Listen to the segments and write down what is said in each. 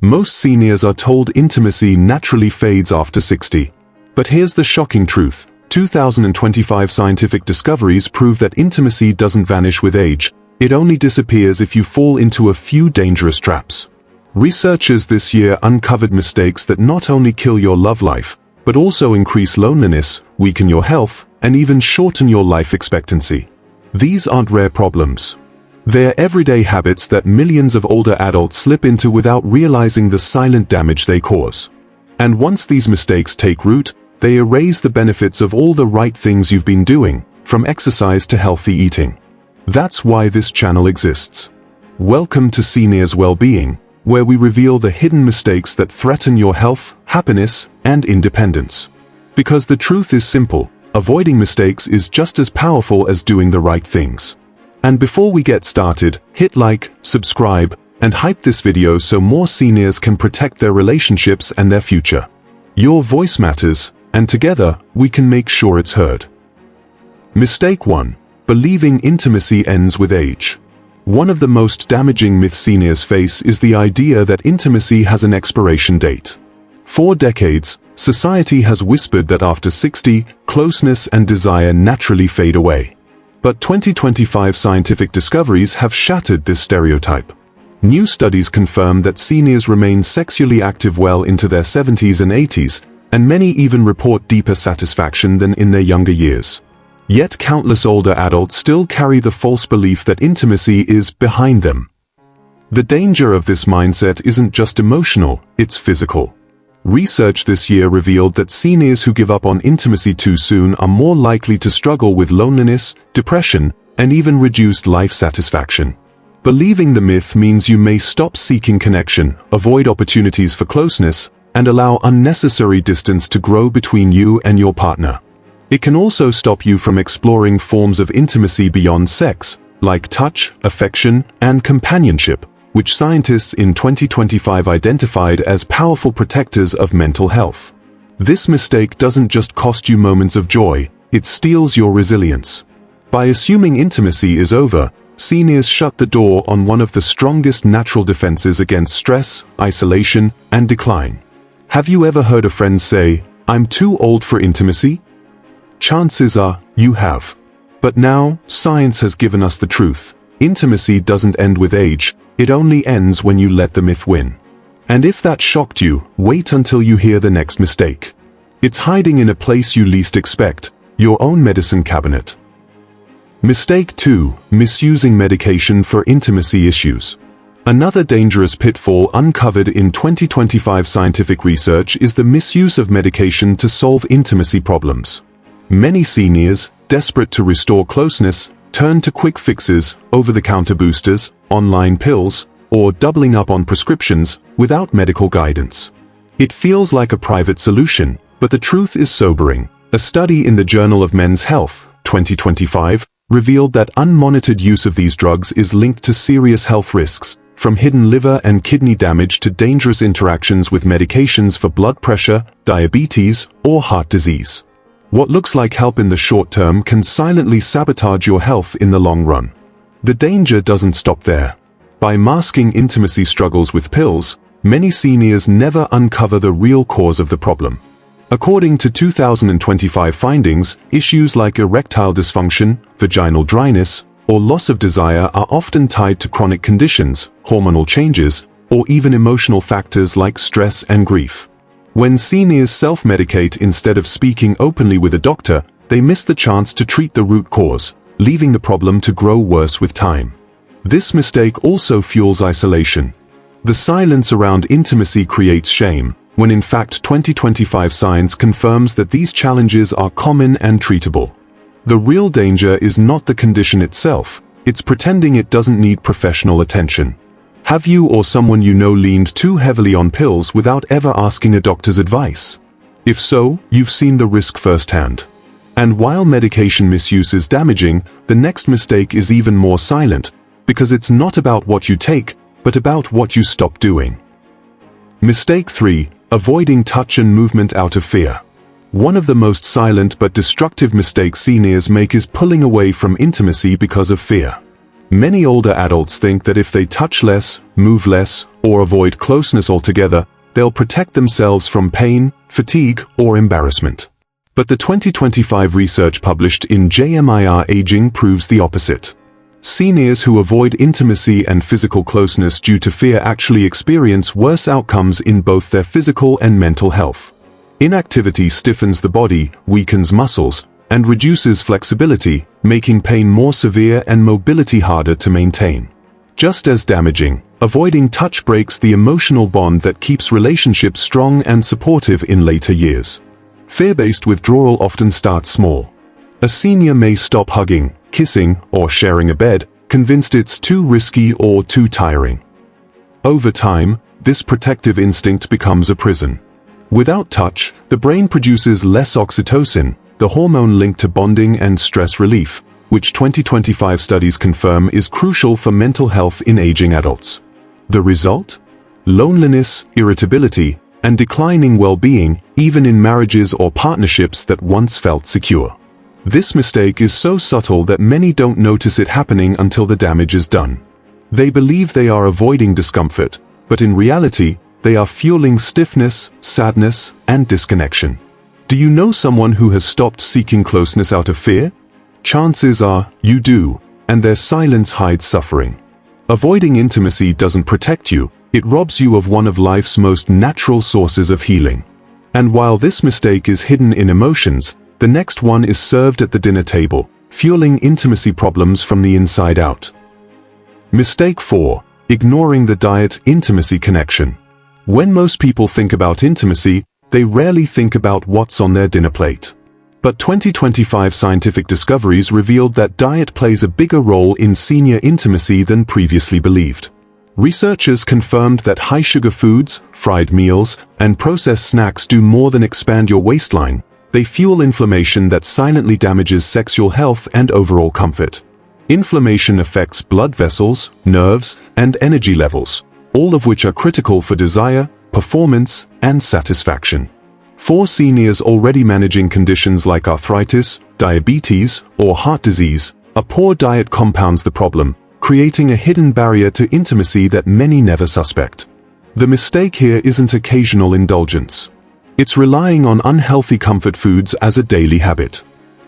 Most seniors are told intimacy naturally fades after 60. But here's the shocking truth. 2025 scientific discoveries prove that intimacy doesn't vanish with age. It only disappears if you fall into a few dangerous traps. Researchers this year uncovered mistakes that not only kill your love life, but also increase loneliness, weaken your health, and even shorten your life expectancy. These aren't rare problems. They're everyday habits that millions of older adults slip into without realizing the silent damage they cause. And once these mistakes take root, they erase the benefits of all the right things you've been doing, from exercise to healthy eating. That's why this channel exists. Welcome to Seniors Wellbeing, where we reveal the hidden mistakes that threaten your health, happiness, and independence. Because the truth is simple, avoiding mistakes is just as powerful as doing the right things. And before we get started, hit like, subscribe, and hype this video so more seniors can protect their relationships and their future. Your voice matters, and together, we can make sure it's heard. Mistake 1. Believing intimacy ends with age. One of the most damaging myths seniors face is the idea that intimacy has an expiration date. For decades, society has whispered that after 60, closeness and desire naturally fade away. But 2025 scientific discoveries have shattered this stereotype. New studies confirm that seniors remain sexually active well into their 70s and 80s, and many even report deeper satisfaction than in their younger years. Yet countless older adults still carry the false belief that intimacy is behind them. The danger of this mindset isn't just emotional, it's physical. Research this year revealed that seniors who give up on intimacy too soon are more likely to struggle with loneliness, depression, and even reduced life satisfaction. Believing the myth means you may stop seeking connection, avoid opportunities for closeness, and allow unnecessary distance to grow between you and your partner. It can also stop you from exploring forms of intimacy beyond sex, like touch, affection, and companionship, which scientists in 2025 identified as powerful protectors of mental health. This mistake doesn't just cost you moments of joy, it steals your resilience. By assuming intimacy is over, seniors shut the door on one of the strongest natural defenses against stress, isolation, and decline. Have you ever heard a friend say, "I'm too old for intimacy"? Chances are, you have. But now, science has given us the truth. Intimacy doesn't end with age, it only ends when you let the myth win. And if that shocked you, wait until you hear the next mistake. It's hiding in a place you least expect, your own medicine cabinet. Mistake 2. Misusing medication for intimacy issues. Another dangerous pitfall uncovered in 2025 scientific research is the misuse of medication to solve intimacy problems. Many seniors, desperate to restore closeness, turn to quick fixes, over-the-counter boosters, online pills, or doubling up on prescriptions without medical guidance. It feels like a private solution, but the truth is sobering. A study in the Journal of Men's Health, 2025, revealed that unmonitored use of these drugs is linked to serious health risks, from hidden liver and kidney damage to dangerous interactions with medications for blood pressure, diabetes, or heart disease. What looks like help in the short term can silently sabotage your health in the long run. The danger doesn't stop there. By masking intimacy struggles with pills, many seniors never uncover the real cause of the problem. According to 2025 findings, issues like erectile dysfunction, vaginal dryness, or loss of desire are often tied to chronic conditions, hormonal changes, or even emotional factors like stress and grief. When seniors self-medicate instead of speaking openly with a doctor, they miss the chance to treat the root cause, leaving the problem to grow worse with time. This mistake also fuels isolation. The silence around intimacy creates shame, when in fact 2025 science confirms that these challenges are common and treatable. The real danger is not the condition itself, it's pretending it doesn't need professional attention. Have you or someone you know leaned too heavily on pills without ever asking a doctor's advice? If so, you've seen the risk firsthand. And while medication misuse is damaging, the next mistake is even more silent, because it's not about what you take, but about what you stop doing. Mistake 3. Avoiding touch and movement out of fear. One of the most silent but destructive mistakes seniors make is pulling away from intimacy because of fear. Many older adults think that if they touch less, move less, or avoid closeness altogether, they'll protect themselves from pain, fatigue, or embarrassment. But the 2025 research published in JMIR Aging proves the opposite. Seniors who avoid intimacy and physical closeness due to fear actually experience worse outcomes in both their physical and mental health. Inactivity stiffens the body, weakens muscles, and reduces flexibility, making pain more severe and mobility harder to maintain. Just as damaging, avoiding touch breaks the emotional bond that keeps relationships strong and supportive in later years. Fear-based withdrawal often starts small. A senior may stop hugging, kissing, or sharing a bed, convinced it's too risky or too tiring. Over time, this protective instinct becomes a prison. Without touch, the brain produces less oxytocin, the hormone linked to bonding and stress relief, which 2025 studies confirm is crucial for mental health in aging adults. The result? Loneliness, irritability, and declining well-being, even in marriages or partnerships that once felt secure. This mistake is so subtle that many don't notice it happening until the damage is done. They believe they are avoiding discomfort, but in reality, they are fueling stiffness, sadness, and disconnection. Do you know someone who has stopped seeking closeness out of fear? Chances are, you do, and their silence hides suffering. Avoiding intimacy doesn't protect you, it robs you of one of life's most natural sources of healing. And while this mistake is hidden in emotions, the next one is served at the dinner table, fueling intimacy problems from the inside out. Mistake 4. Ignoring the diet-intimacy connection. When most people think about intimacy, they rarely think about what's on their dinner plate. But 2025 scientific discoveries revealed that diet plays a bigger role in senior intimacy than previously believed. Researchers confirmed that high-sugar foods, fried meals, and processed snacks do more than expand your waistline. They fuel inflammation that silently damages sexual health and overall comfort. Inflammation affects blood vessels, nerves, and energy levels, all of which are critical for desire, performance, and satisfaction. For seniors already managing conditions like arthritis, diabetes, or heart disease, a poor diet compounds the problem, creating a hidden barrier to intimacy that many never suspect. The mistake here isn't occasional indulgence. It's relying on unhealthy comfort foods as a daily habit.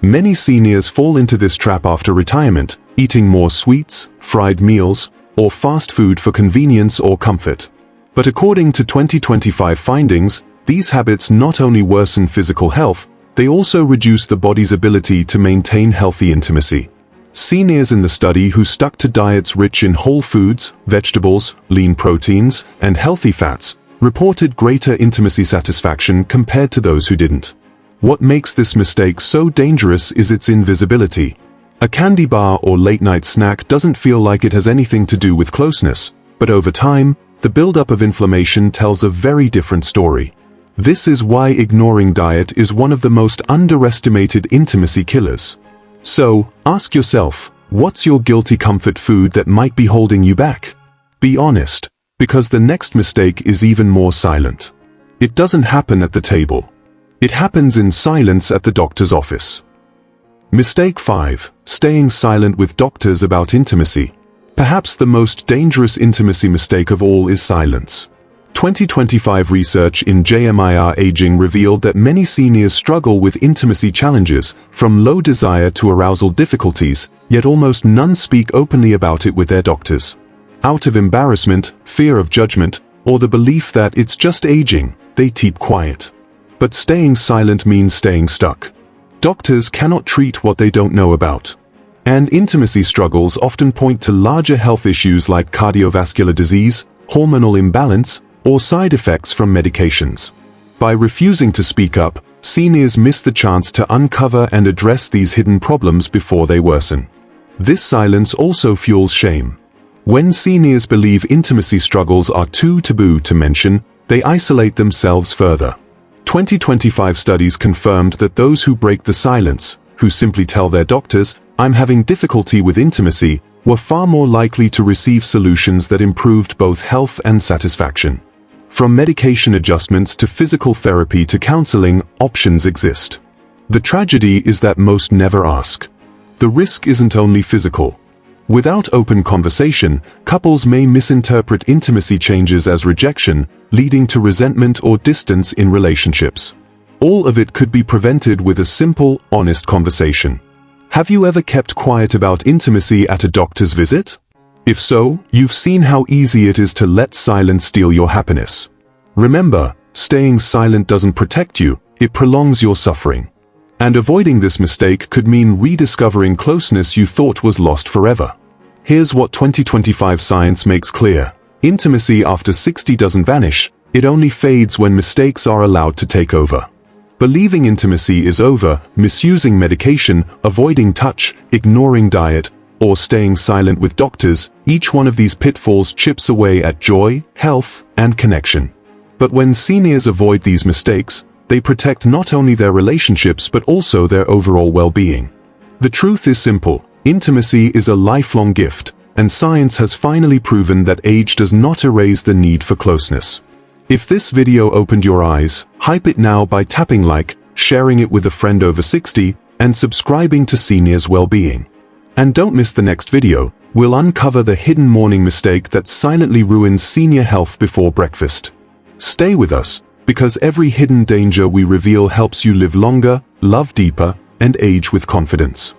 Many seniors fall into this trap after retirement, eating more sweets, fried meals, or fast food for convenience or comfort. But according to 2025 findings, these habits not only worsen physical health, they also reduce the body's ability to maintain healthy intimacy. Seniors in the study who stuck to diets rich in whole foods, vegetables, lean proteins, and healthy fats reported greater intimacy satisfaction compared to those who didn't. What makes this mistake so dangerous is its invisibility. A candy bar or late-night snack doesn't feel like it has anything to do with closeness, but over time, the buildup of inflammation tells a very different story. This is why ignoring diet is one of the most underestimated intimacy killers. So, ask yourself, what's your guilty comfort food that might be holding you back? Be honest, because the next mistake is even more silent. It doesn't happen at the table. It happens in silence at the doctor's office. Mistake 5. Staying silent with doctors about intimacy. Perhaps the most dangerous intimacy mistake of all is silence. 2025 research in JMIR Aging revealed that many seniors struggle with intimacy challenges, from low desire to arousal difficulties, yet almost none speak openly about it with their doctors. Out of embarrassment, fear of judgment, or the belief that it's just aging, they keep quiet. But staying silent means staying stuck. Doctors cannot treat what they don't know about. And intimacy struggles often point to larger health issues like cardiovascular disease, hormonal imbalance, or side effects from medications. By refusing to speak up, seniors miss the chance to uncover and address these hidden problems before they worsen. This silence also fuels shame. When seniors believe intimacy struggles are too taboo to mention, they isolate themselves further. 2025 studies confirmed that those who break the silence, who simply tell their doctors, "I'm having difficulty with intimacy," were far more likely to receive solutions that improved both health and satisfaction. From medication adjustments to physical therapy to counseling, options exist. The tragedy is that most never ask. The risk isn't only physical. Without open conversation, couples may misinterpret intimacy changes as rejection, leading to resentment or distance in relationships. All of it could be prevented with a simple, honest conversation. Have you ever kept quiet about intimacy at a doctor's visit? If so, you've seen how easy it is to let silence steal your happiness. Remember, staying silent doesn't protect you, it prolongs your suffering. And avoiding this mistake could mean rediscovering closeness you thought was lost forever. Here's what 2025 science makes clear. Intimacy after 60 doesn't vanish, it only fades when mistakes are allowed to take over. Believing intimacy is over, misusing medication, avoiding touch, ignoring diet, or staying silent with doctors, each one of these pitfalls chips away at joy, health, and connection. But when seniors avoid these mistakes, they protect not only their relationships but also their overall well-being. The truth is simple. Intimacy is a lifelong gift, and science has finally proven that age does not erase the need for closeness. If this video opened your eyes, hype it now by tapping like, sharing it with a friend over 60, and subscribing to Seniors Wellbeing. And don't miss the next video. We'll uncover the hidden morning mistake that silently ruins senior health before breakfast. Stay with us, because every hidden danger we reveal helps you live longer, love deeper, and age with confidence.